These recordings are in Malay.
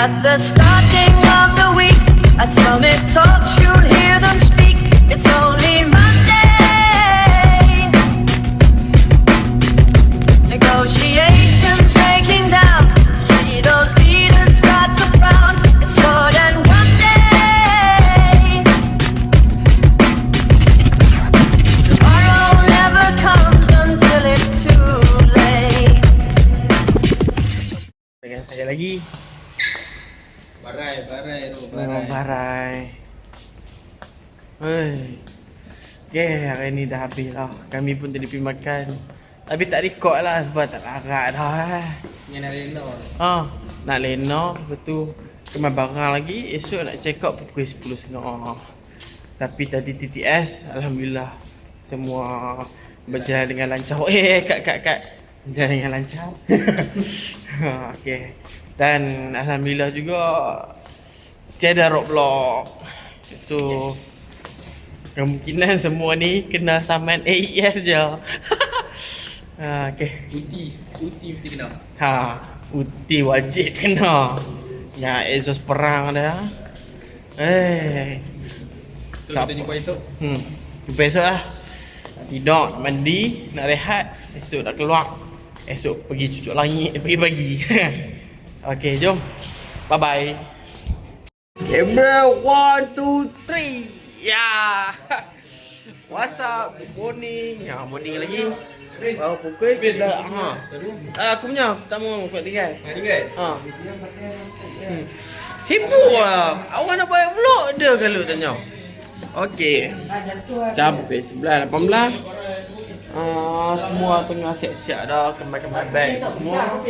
At the starting of the week, at Summit Talks, you'll hear them speak. It's only Monday. Negotiations breaking down. See those leaders start to frown. It's more than one day. Tomorrow never comes until it's too late. Dengan saya lagi. Barai Barai. Hei. Okay, hari ni dah habis lah. Kami pun tadi pergi makan. Tapi tak record lah sebab tak larat dah. Ni nak lena. Nak lena. Lepas tu kemas barang lagi. Esok nak check out pukul 10.30. Tapi tadi TTS, Alhamdulillah semua berjalan dengan lancar. Kat berjalan dengan lancar. Okay. Dan Alhamdulillah juga tiada roadblock. So kemungkinan semua ni kena saman AES je. Okay. Uti mesti kena. Uti wajib kena. Ya, exhaust perang dah. So kita jumpa esok. Jumpa esok lah. Tidak, mandi, nak rehat. Esok nak keluar. Esok pergi cucuk langit pagi-pagi. Okay, jom. Bye-bye. Camera 1, 2, 3. Ya. What's up? Good morning. Morning lagi. Baru pukul 9. Aku punya. Tak mau kau tinggal. Sibuk lah. Awak nak buat vlog dia kalau tanya. Okay. Jam pukul 11, 18. Semua tengah siap-siap dah. Kembali bag semua.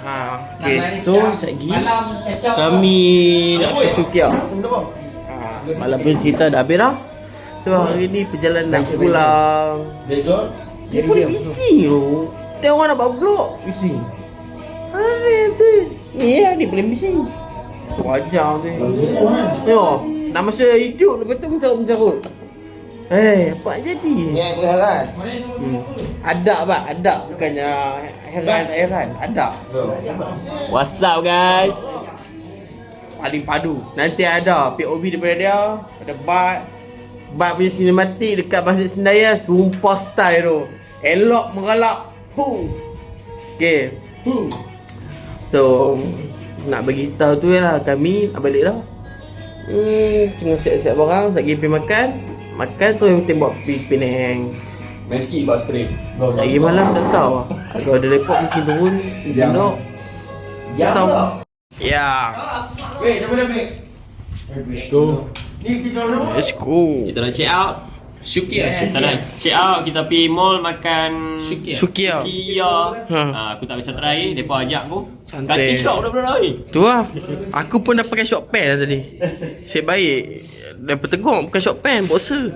Okay, so sekejap lagi kami nak pergi Sukia. Semalam pun cerita dah habis dah. So hari ni perjalanan pulang. Dia pun busy tu. Tengok orang nak buat vlog busy. Hari tu ni lah dia boleh busy. Wajar tu. Tengok nak masuk YouTube lepas tu mencarut. Apa jadi? Ni ada heran. Ada pak, ada bukannya heran tak heran. Ada. What's up guys? Paling padu. Nanti ada POV daripada dia, ada Bat punya sinematik dekat Masjid Senayan, sumpah style tu. Elok mengalak. Okay. So nak bagi tahu tu lah, kami nak balik dah. Tengah siap-siap barang, sekejap pergi makan. Makan tu yang tembak pergi Penang. Main sikit buat spray. Sekejap malam tak tahu. Kalau ada report mungkin turun. Duduk. Tak tahu. Ya. Weh, dah boleh ambil. Go. Ni kita orang. Let's go. Kita nak check out. Syukia. Kita nak check out. Kita pergi mall makan Sukia. Aku tak bisa try. Mereka ajak aku. Santai. Kaki shop dah berapa hari. Tu lah. Aku pun dah pakai short pants lah tadi. Nasib baik. Daripada teguk bukan short pants, boxer.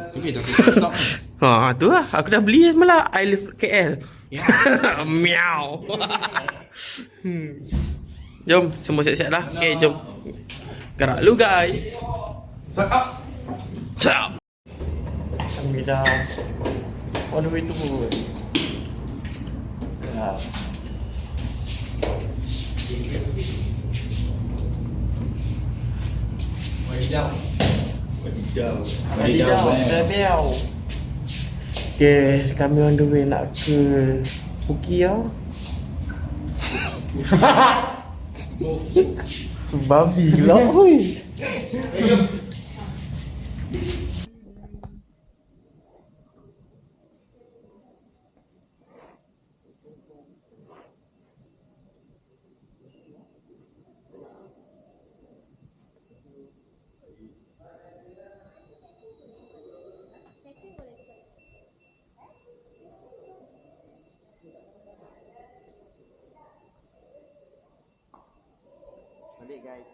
Tu lah. Aku dah beli semalam. I live KL. Meow. Jom, semua siap-siap dah. Okay, jom. Gerak lu guys. Cakap. Kami dah on the way to work. Wadidaw. Okay, kami on the way nak ke Sukia. Babi lah. Balik guys.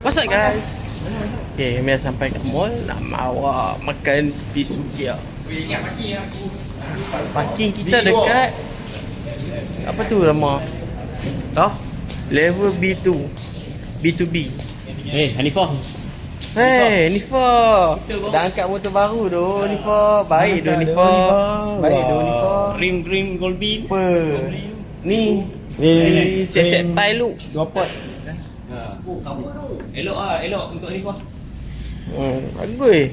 What's up guys? Okay, kami dah sampai kat mall. Nak bawa makan di Sukia. Ingat parking aku. Parking kita dekat apa tu nama? Level B2. B2B. Hanifah. Hey, Nifa. Dah angkat motor baru tu, Nifa. Baik tu Nifa. Baik tu Nifa. Rim gold beam. Apa? Ni set tie lu. 2 pot. Elok untuk ni kau. Bagus.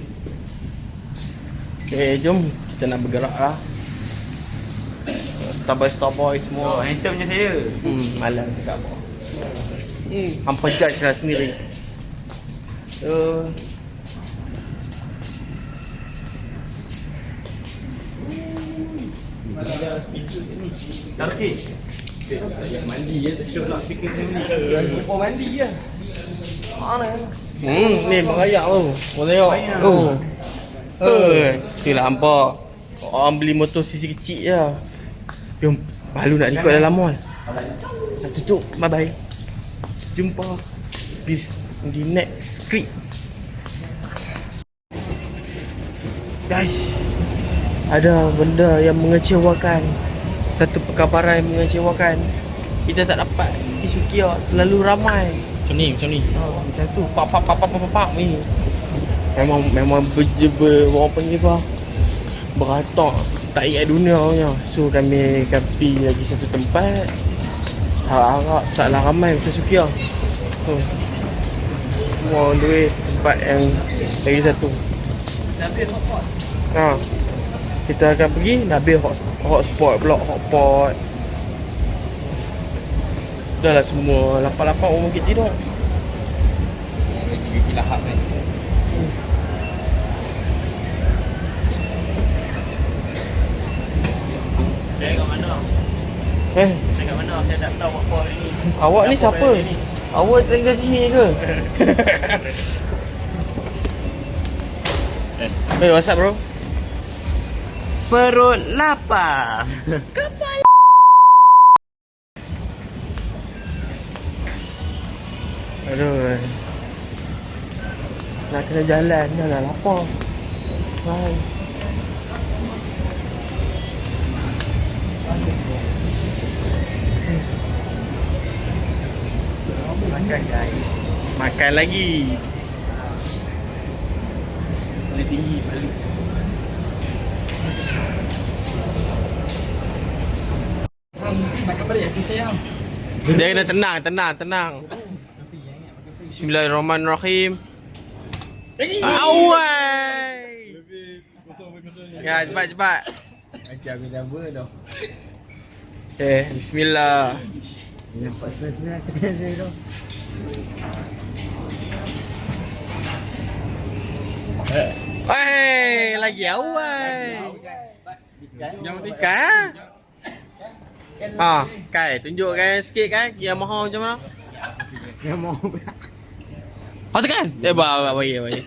Okay, jom kita nak bergerak lah. Starboy semua. Handsome macam saya. Malam cakap apa. Hampa judge lah sendiri. So Okey. Mandi je tak cuba speaker ni. Lupa mandi je. ni berayak tu. Kau tengok. Itulah hampa. Orang beli motor sisi kecil je. Jom, malu nak record dalam mall. Nak tutup, bye bye. Jumpa di next script. Guys, ada benda yang mengecewakan. Satu perkabaran yang mengecewakan. Kita tak dapat pergi Sukiya, terlalu ramai. Macam ni. Macam tu, pak ni. Memang orang panggil apa? Beratok, tak ingat dunia punya. So kami pergi lagi satu tempat. Harap taklah ramai macam Sukiya. Semua on the way tempat yang lagi satu. Kita akan pergi Nabil hotspot pula, hotpot. Dah lah semua lapar-lapar orang mungkin tidur. Lagi lahap kan. Saya kat mana? Saya kat mana? Saya tak tahu apa ni. Awak ni siapa? Awak tinggal sini ke? Hey, what's up bro? Perut lapar. Aduh. Nak kena jalan, dah lah lapar. Bye. Makan guys. Makan lagi. Boleh tinggi balik. Makan balik aku sayang. Dia kena tenang. Bismillahirrahmanirrahim. Awai. Ya, cepat. Macam aku dah ber dah. Okay, bismillah. Nampak semua kena tu. Hey, lagi awal. Kan? Kai, tunjukkan sikit kan Yamaha macam mana? Yamaha. Tekan. Dia baik.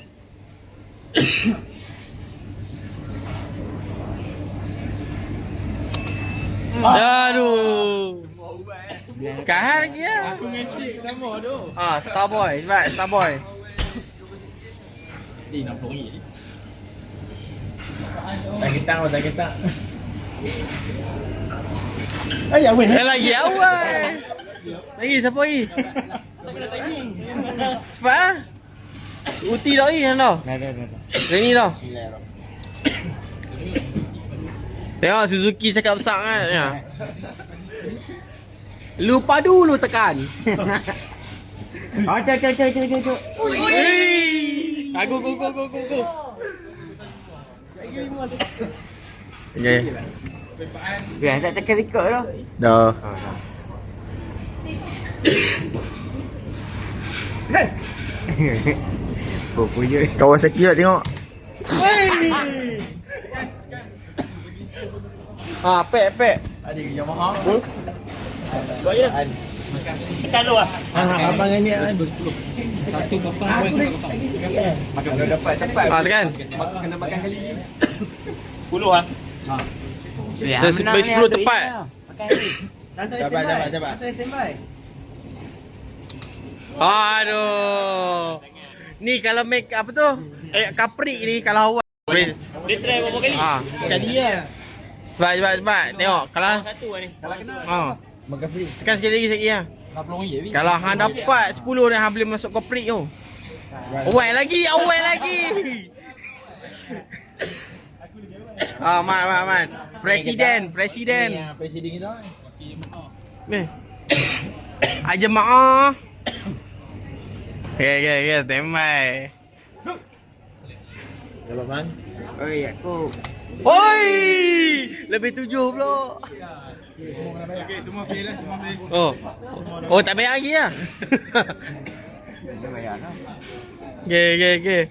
Aduh. Kan lagi ya? Aku mesti sama tu. Starboy, cepat Starboy. Ni nak pergi. Tak ketang. Lagi awal. Lagi siapa lagi? Cepat ah. Uti dah lagi kan dah. Dah. Reni dah. Bismillahirrahmanirrahim. Tengok Suzuki cakap besar kan. Ya. Lupa dulu tekan. Cok. Go. Okay. Ya, tak tekan record dah. Dah. Punya. Kawasaki nak tengok. Pek. Ada Yamaha. Tekan lu ah. Abang ni betul. 1-0 Makan belum dapat cepat. Tekan. Kena makan kali ni. 10 ah. 10 tepat. Sabar. Aduh. Ni kalau make apa tu? Kaprik ni kalau awak. Dia try berapa kali? Sekali ya. Cepat. Tengok kalau Satu ni. Salah kena. Makan free. tekan sekali lagi ya. RM60. Kalau hang dapat 10 ni hang boleh masuk kaprik tu. Awal lagi. Man. Presiden. Presiden kita. Ni. Aja maaf. Okay, standby. Kalau man. Oi, aku. Oi! Lebih 7 pula. Okey, semua fail lah, semua fail. Oh, tak bayar lagi lah. Kita bayar lah. Okay.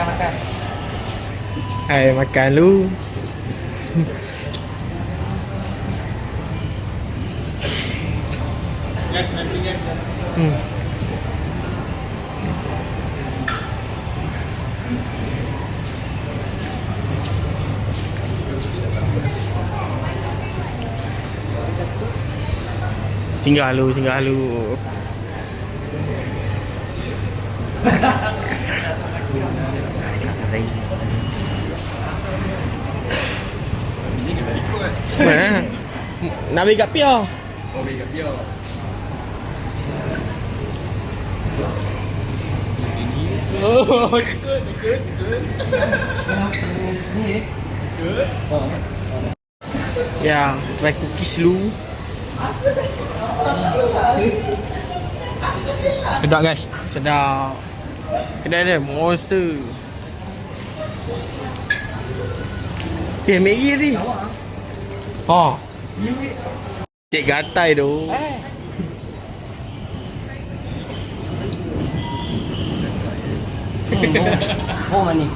Makan. Hai, makan lu. Guys, nanti guys. Singgah lu. Mana? Nak beli kat Pia. Oh, beli kat dia. Oh, ya, try cookies lu. Sedap guys. Sedap. Kedai dia monster. Maggi ni. Cik gatai tu. Ni.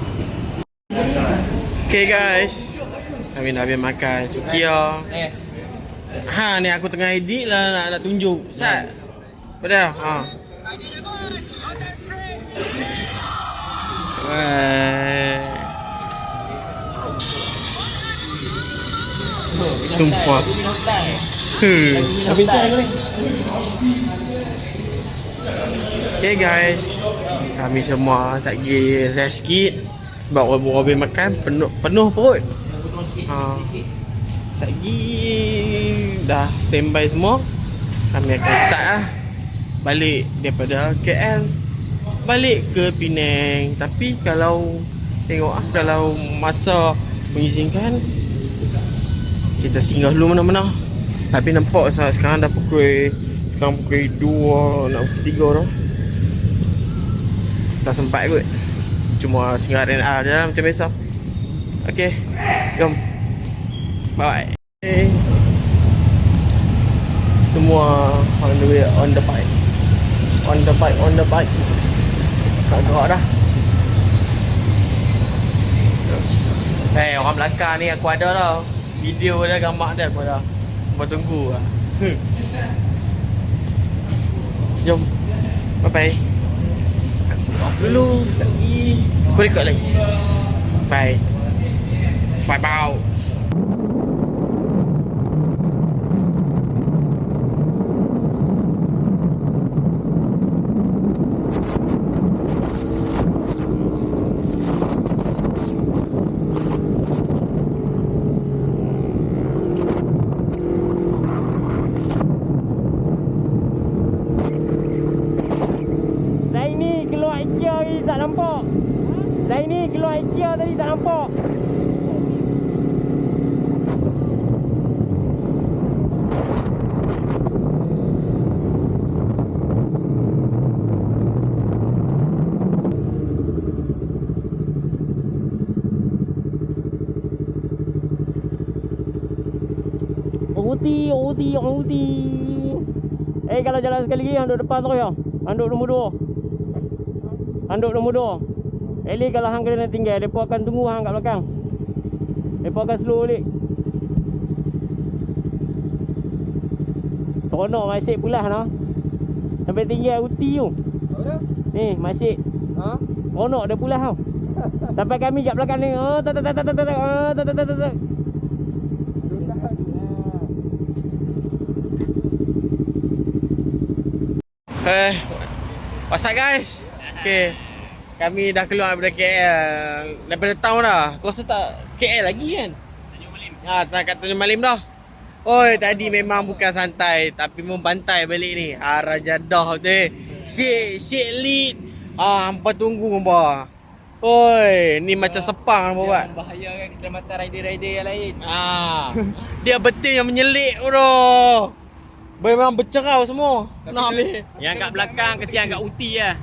Okay guys, kami nak habis makan Sukia. Ni aku tengah edit lah nak tunjuk. Sat. Pada. Sumpah. Okay guys, kami semua lagi rest sikit sebab habis makan penuh perut. Lagi dah standby semua. Kami akan start lah balik daripada KL balik ke Penang. Tapi kalau tengok kalau masa mengizinkan kita singgah dulu mana-mana. Tapi nampak sekarang dah pukul 2 nak pukul 3 dah. Tak sempat kot. Cuma singgah RNR je lah macam biasa. Okay, jom. Bye. Semua on the way, on the bike. Tak gerak dah. Orang belakang ni aku ada tau. Video dia, gambar dia aku ada. Buat tunggu lah. Jom. Bye-bye. Off dulu. Lagi. Aku record lagi. Bye. Swipe out. Zaini keluar IKEA tadi tak nampak. Uti. Kalau jalan sekali lagi handuk depan terus ya. Handuk nombor 2. Eli kalau hang kena tinggal, depa akan tunggu hang kat belakang. Depa akan slow balik. Seronok masih pulas noh. Sampai tinggal Uti tu. Apa? Ni masih. Seronok dia pulas tau. Sampai kami kat belakang ni. What's up guys? Okay, kami dah keluar daripada KL, daripada town dah. Kau rasa tak KL lagi kan? Tanjung Malim. Tak kat Tanjung Malim dah. Oi, tadi memang bukan santai tapi membantai balik ni. Raja dah tu. Syek lead. Hampa tunggu hampa. Oi, ni macam sepang hampa buat. Membahayakan keselamatan rider-rider yang lain. Dia betul yang menyelit bro. Memang bercerau semua. Nak ambil. Yang kat belakang kesian kat Uti lah.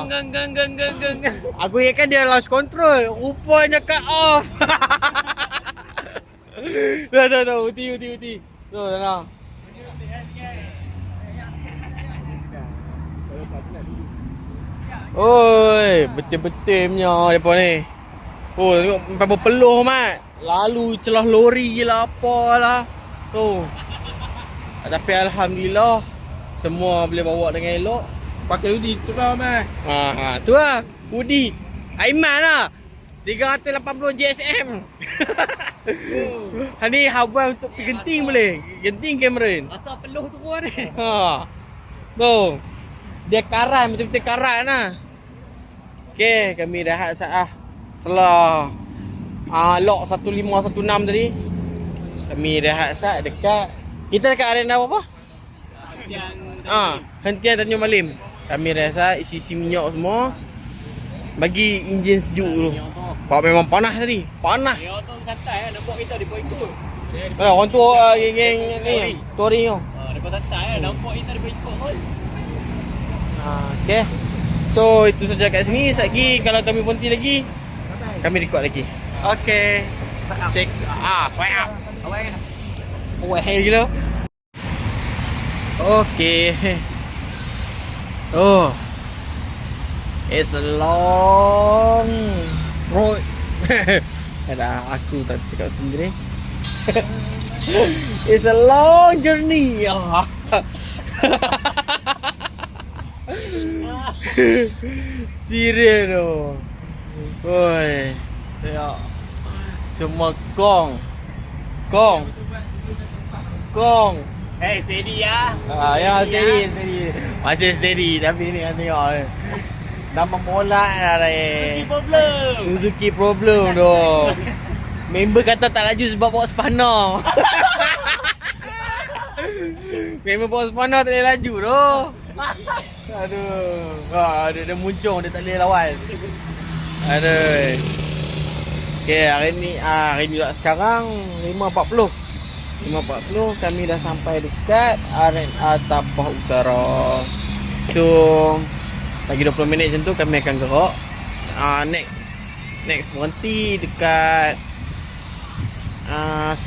Geng. Aku ingatkan dia lost control. Rupanya cut off. Dah. Uti. Dah. Oi, betul-betul punya depa ni. Oh, tengok sampai berpeluh mat. Lalu celah lori lah apalah. Tu. Tapi alhamdulillah semua boleh bawa dengan elok. Pakai Udi cerah mat. Tu lah. Udi. Aiman lah. 380 GSM. Ni hawan untuk pergi genting boleh. Genting kamera. Asal peluh turun ni. Tu. Dia karan, betul-betul karan lah. Okay, kami rehat saat setelah lock 1516 tadi. Kami rehat saat dekat. Kita dekat arena apa? Hentian Tanjung Malim. Kami rehat, isi minyak semua. Bagi enjin sejuk dulu. Sebab memang panas tadi. Panas. Dia tu santai nampak kita dia ikut. Mana orang tu geng ni touring tu. Depa santai nampak kita dia ikut pun. Okay. So itu saja kat sini. Lagi kalau kami berhenti lagi, kami record lagi. Okay. Check. Swipe up. Awak gila. Okay. Oh. It's a long road. Ada aku tak cakap sendiri. It's a long journey. Serius tu. Oi. Saya semua gong. Hey, steady ya. Ya steady. Masih steady tapi ni kan tengok. Dah memolak dah Suzuki problem tu. Member kata tak laju sebab bawa spanner. Member bawa spanner tak boleh laju tu. Aduh. Dia muncung, dia tak boleh lawan. Aduh. Okay, hari ni juga sekarang 5.40 kami dah sampai dekat RNA Tapah Utara. So lagi 20 minit macam tu kami akan gerak. Next berhenti dekat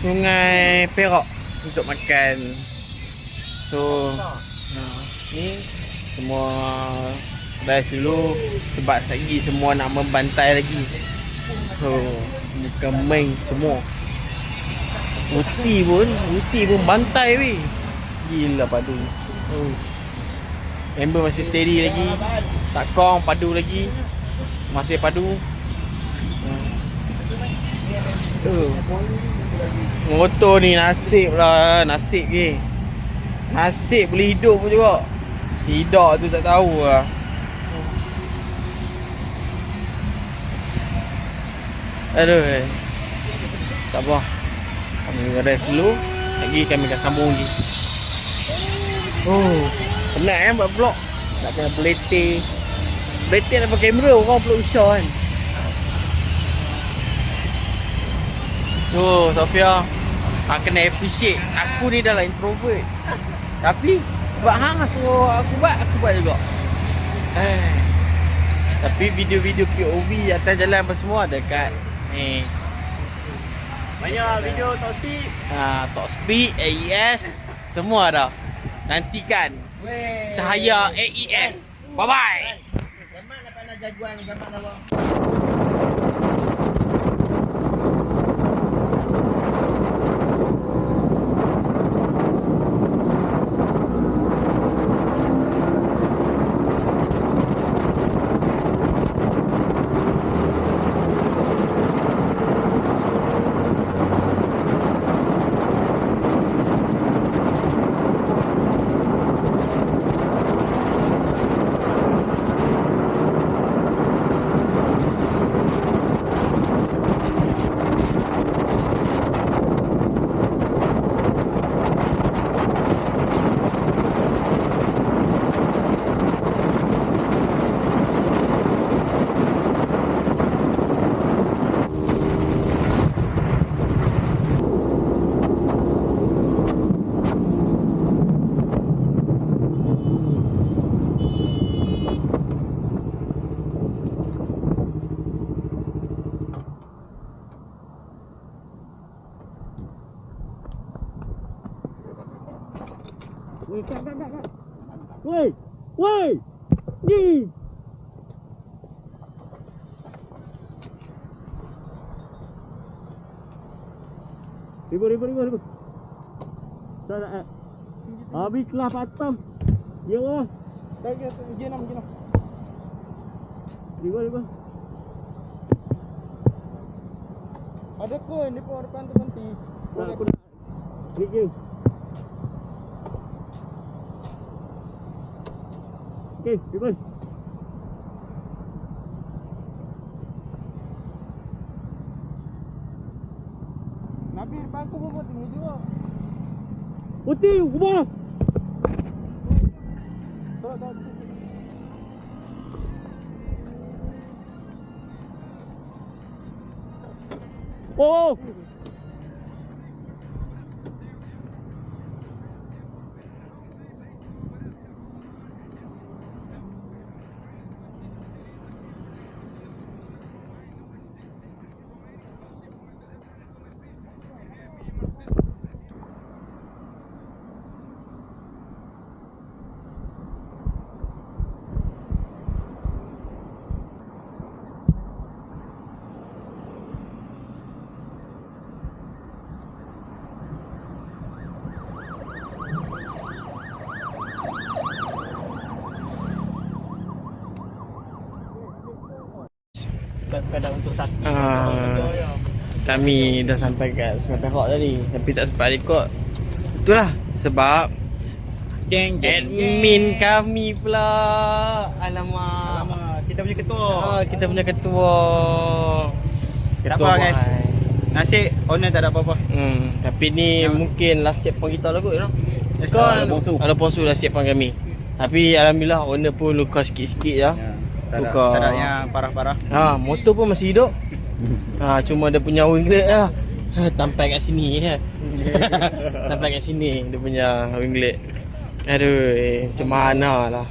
Sungai Perak untuk makan. So ni semua rest dulu sebab lagi semua nak membantai lagi. Bukan main semua. Uti pun bantai weh. Gila padu. Member masih steady lagi. Tak kong, padu lagi. Masih padu. Motor ni nasib lah. Nasib ke. Nasib boleh hidup pun juga. Tidak tu tak tahu lah. Aduh. Tak apa. Kami rest dulu. Lagi kami akan sambung lagi. Penat buat vlog. Tak kena beletir. Beletir dapat kamera orang peluk usah kan. Sofia, kena appreciate. Aku ni dah lah introvert. Tapi sebab hang suruh aku buat juga. Tapi video-video POV atas jalan apa semua ada kat ni. Banyak video top speed. Top speed, AES semua ada. Nantikan Cahaya AES. Bye bye. Gamak nak pandang jaguan ni, gamak nak bawa. Woi! Ni! Ribu. Tak nak. Habislah patam. Ya Allah. Jenam. Ribu. Ada koin di pohon depan tu nanti. Tak aku nak. Gigi. Okey, ribu. Nabi depan aku pun buat tinggi juga. Putih, ubah. Tak. Oh. Kadang untuk satu. Kami dah sampai kat Sungai Perak tadi, tapi tak sempat rekod. Itulah sebab admin kami pula. Alamak. Kita punya ketua. Kita punya ketua. Tak apa guys. Nasib owner tak ada apa-apa. Tapi ni mungkin last checkpoint kita lah kot, you know. Ada ponsu last checkpoint kami. Tapi alhamdulillah owner pun luka sikit-sikit je. Tak ada yang parah-parah. Motor pun masih hidup. Cuma dia punya winglet lah. Tampai kat sini je. Tampai kat sini dia punya winglet. Aduh, macam mana lah.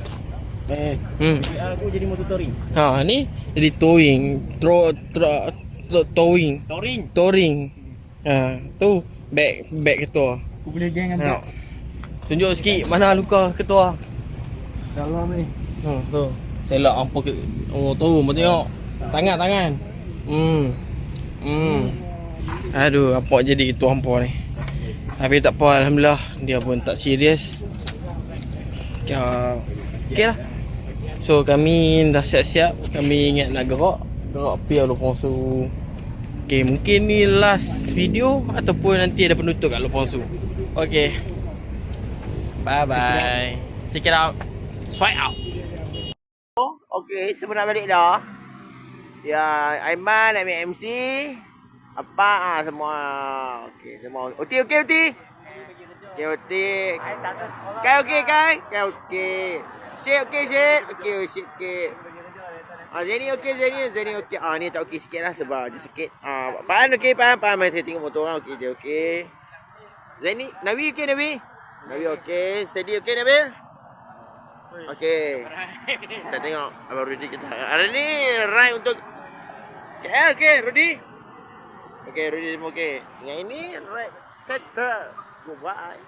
Aku jadi motor touring. Ni jadi towing. Touring. Tu bag ketua. Aku boleh geng kan. Tunjuk sikit mana luka ketua. Dalam ni. Tu. Selak hampa ke. Tu, mau tengok. Tangan. Aduh, apa jadi ketua hampa ni. Tapi tak apa, alhamdulillah dia pun tak serius. Okey lah. So kami dah siap-siap. Kami ingat nak gerak pi Alfonso. Okey, mungkin ni last video ataupun nanti ada penutup kat Alfonso. Okey. Bye bye. Check it out. Swipe out. Okay, semua nak balik dah. Ya, Aiman ambil MC. Apa semua. Okey, semua. Uti. Kai okey. Kai okey. Shit okey. Okey. Zeni okey. Ni tak okey sikit lah sebab dia sakit. Paan okey, paan. Mai saya tengok motor orang okey, dia okey. Zeni, Nabi okey. Nabi okey. Steady okey, Nabil. Okey. Kita tengok Abang Rudy kita. Hari ni ride untuk KL okey, Rudy. Okey, Rudy semua okey. Yang ini ride settle. Goodbye.